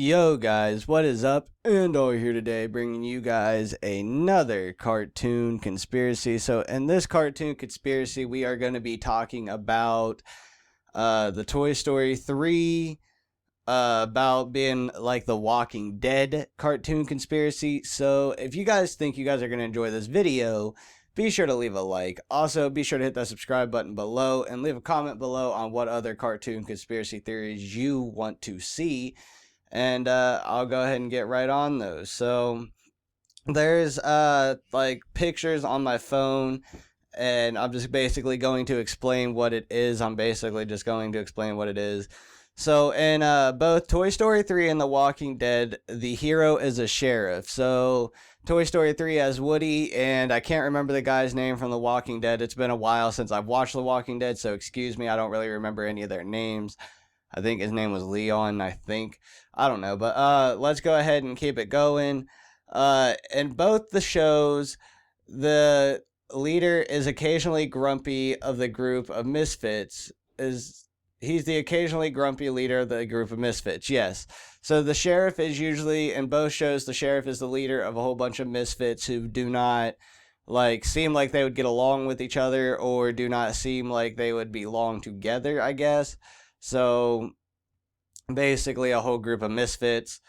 Yo guys, what is up? Andaull here today bringing you guys another cartoon conspiracy. So in this cartoon conspiracy, we are going to be talking about the Toy Story 3, about being like the Walking Dead cartoon conspiracy. So if you guys think you guys are going to enjoy this video, be sure to leave a like. Also, be sure to hit that subscribe button below and leave a comment below on what other cartoon conspiracy theories you want to see. And I'll go ahead and get right on those. So there's like pictures on my phone, and I'm just basically going to explain what it is. So in both Toy Story 3 and The Walking Dead, the hero is a sheriff. So Toy Story 3 has Woody, and I can't remember the guy's name from The Walking Dead. It's been a while since I've watched The Walking Dead, so excuse me, I don't really remember any of their names. I think his name was Leon, I don't know, but let's go ahead and keep it going. In both the shows, the leader is occasionally grumpy of the group of misfits. He's the occasionally grumpy leader of the group of misfits, yes. So the sheriff is usually, in both shows, the sheriff is the leader of a whole bunch of misfits who do not seem like they would get along with each other, or do not seem like they would belong together, I guess. So basically a whole group of misfits.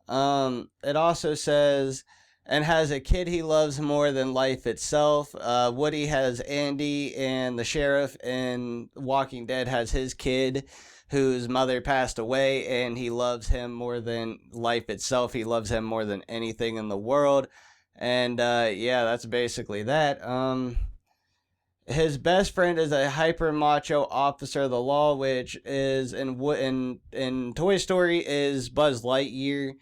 It also says, and has a kid he loves more than life itself. Woody has Andy, and the sheriff in Walking Dead has his kid whose mother passed away, and he loves him more than life itself. He loves him more than anything in the world. And yeah, that's basically that. His best friend is a hyper macho officer of the law, which is in Toy Story is Buzz Lightyear.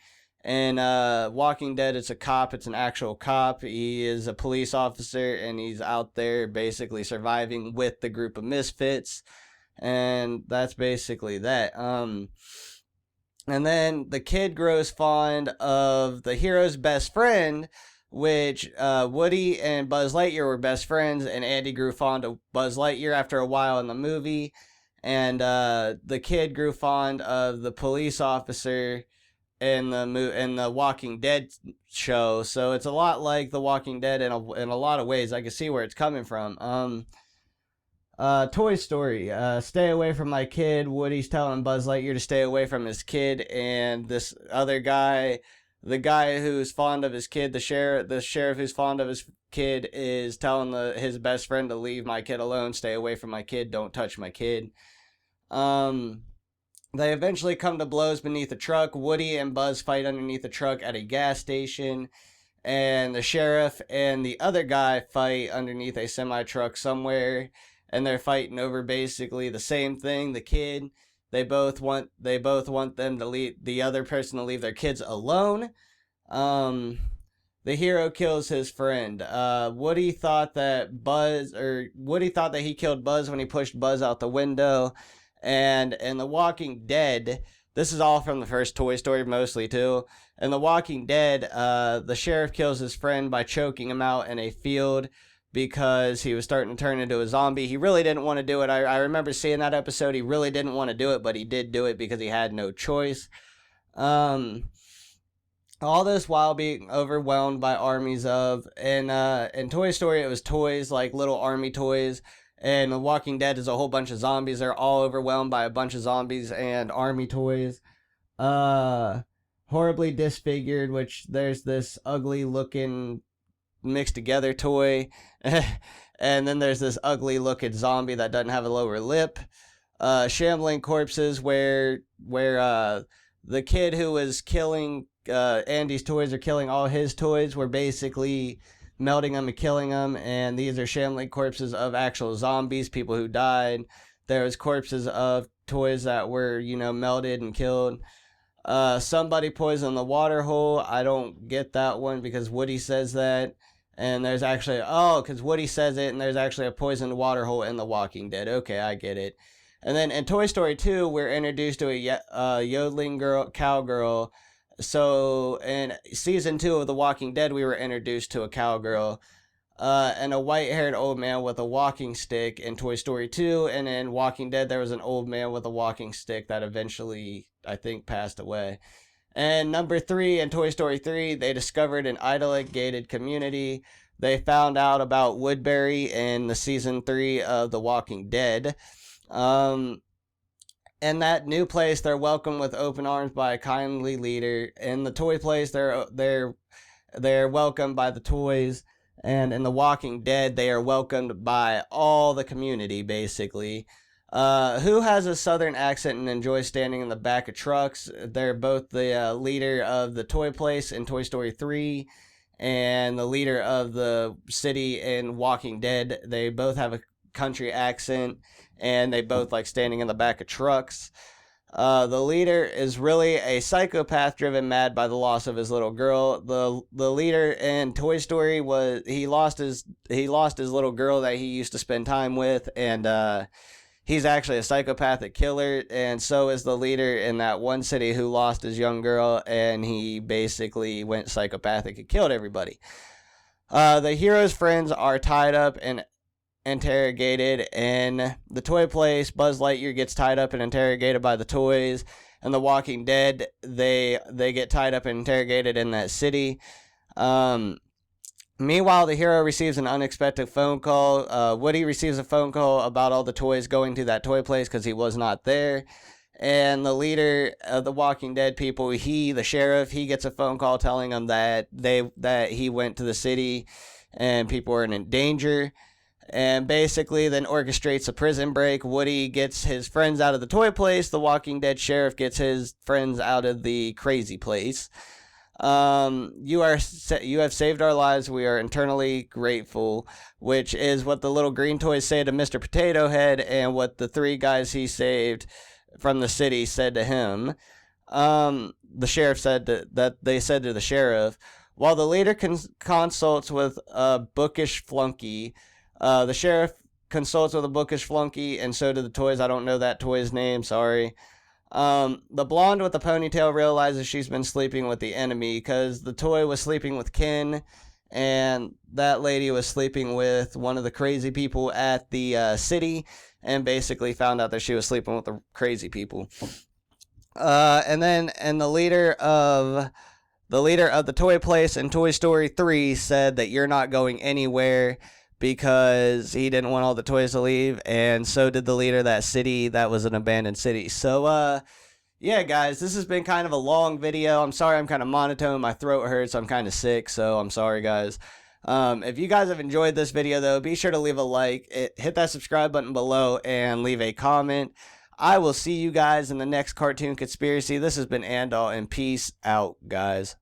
In Walking Dead, it's a cop. It's an actual cop. He is a police officer, and he's out there basically surviving with the group of misfits. And that's basically that. And then the kid grows fond of the hero's best friend, which Woody and Buzz Lightyear were best friends, and Andy grew fond of Buzz Lightyear after a while in the movie, and the kid grew fond of the police officer in the Walking Dead show. So it's a lot like The Walking Dead in a lot of ways. I can see where it's coming from. Toy Story, stay away from my kid. Woody's telling Buzz Lightyear to stay away from his kid, and this other guy, the guy who's fond of his kid, the sheriff who's fond of his kid, is telling his best friend to leave my kid alone, stay away from my kid, don't touch my kid. They eventually come to blows beneath a truck. Woody and Buzz fight underneath a truck at a gas station, and the sheriff and the other guy fight underneath a semi-truck somewhere, and they're fighting over basically the same thing, the kid. They both want them to leave the other person to leave their kids alone. The hero kills his friend. Woody thought that he killed Buzz when he pushed Buzz out the window. And in The Walking Dead, this is all from the first Toy Story mostly too. In The Walking Dead, the sheriff kills his friend by choking him out in a field, because he was starting to turn into a zombie. He really didn't want to do it. I remember seeing that episode. He really didn't want to do it, but he did do it because he had no choice. All this while being overwhelmed by armies of... in Toy Story, it was toys, like little army toys. And The Walking Dead is a whole bunch of zombies. They're all overwhelmed by a bunch of zombies and army toys. Horribly disfigured, which there's this ugly looking mixed together toy, and then there's this ugly looking zombie that doesn't have a lower lip. Shambling corpses where the kid who was killing Andy's toys, or killing all his toys, were basically melting them and killing them, and these are shambling corpses of actual zombies, people who died. There was corpses of toys that were, melted and killed. Somebody poisoned the water hole. I don't get that one because Woody says that. And there's actually, because Woody says it, and there's actually a poisoned water hole in The Walking Dead. Okay, I get it. And then in Toy Story 2, we're introduced to a yodeling cowgirl. So in season 2 of The Walking Dead, we were introduced to a cowgirl. And a white-haired old man with a walking stick in Toy Story 2. And in Walking Dead, there was an old man with a walking stick that eventually, I think, passed away. And number 3, in Toy Story 3, they discovered an idyllic gated community. They found out about Woodbury in the season 3 of The Walking Dead. In that new place, they're welcomed with open arms by a kindly leader. In the toy place, they're welcomed by the toys. And in The Walking Dead, they are welcomed by all the community, basically. Who has a southern accent and enjoys standing in the back of trucks? They're both the leader of the toy place in Toy Story 3 and the leader of the city in Walking Dead. They both have a country accent, and they both like standing in the back of trucks. The leader is really a psychopath driven mad by the loss of his little girl. The leader in Toy Story he lost his little girl that he used to spend time with, and he's actually a psychopathic killer, and so is the leader in that one city who lost his young girl, and he basically went psychopathic and killed everybody. The hero's friends are tied up and interrogated in the toy place. Buzz Lightyear gets tied up and interrogated by the toys. And The Walking Dead, they get tied up and interrogated in that city. Meanwhile, the hero receives an unexpected phone call. Woody receives a phone call about all the toys going to that toy place because he was not there. And the leader of the Walking Dead people, the sheriff, he gets a phone call telling him that he went to the city and people were in danger. And basically then orchestrates a prison break. Woody gets his friends out of the toy place. The Walking Dead sheriff gets his friends out of the crazy place. You have saved our lives. We are eternally grateful, which is what the little green toys say to Mr. Potato Head, and what the 3 guys he saved from the city said to him. The sheriff said that they said to the sheriff, while the leader consults with a bookish flunky. The sheriff consults with a bookish flunky, and so do the toys. I don't know that toy's name, sorry. The blonde with the ponytail realizes she's been sleeping with the enemy because the toy was sleeping with Ken, and that lady was sleeping with one of the crazy people at the city, and basically found out that she was sleeping with the crazy people. And the leader of the toy place in Toy Story 3 said that you're not going anywhere, because he didn't want all the toys to leave, and so did the leader of that city that was an abandoned city. So, yeah, guys, this has been kind of a long video. I'm sorry I'm kind of monotone. My throat hurts. I'm kind of sick, so I'm sorry, guys. If you guys have enjoyed this video, though, be sure to leave a like, hit that subscribe button below, and leave a comment. I will see you guys in the next Cartoon Conspiracy. This has been Andaull, and peace out, guys.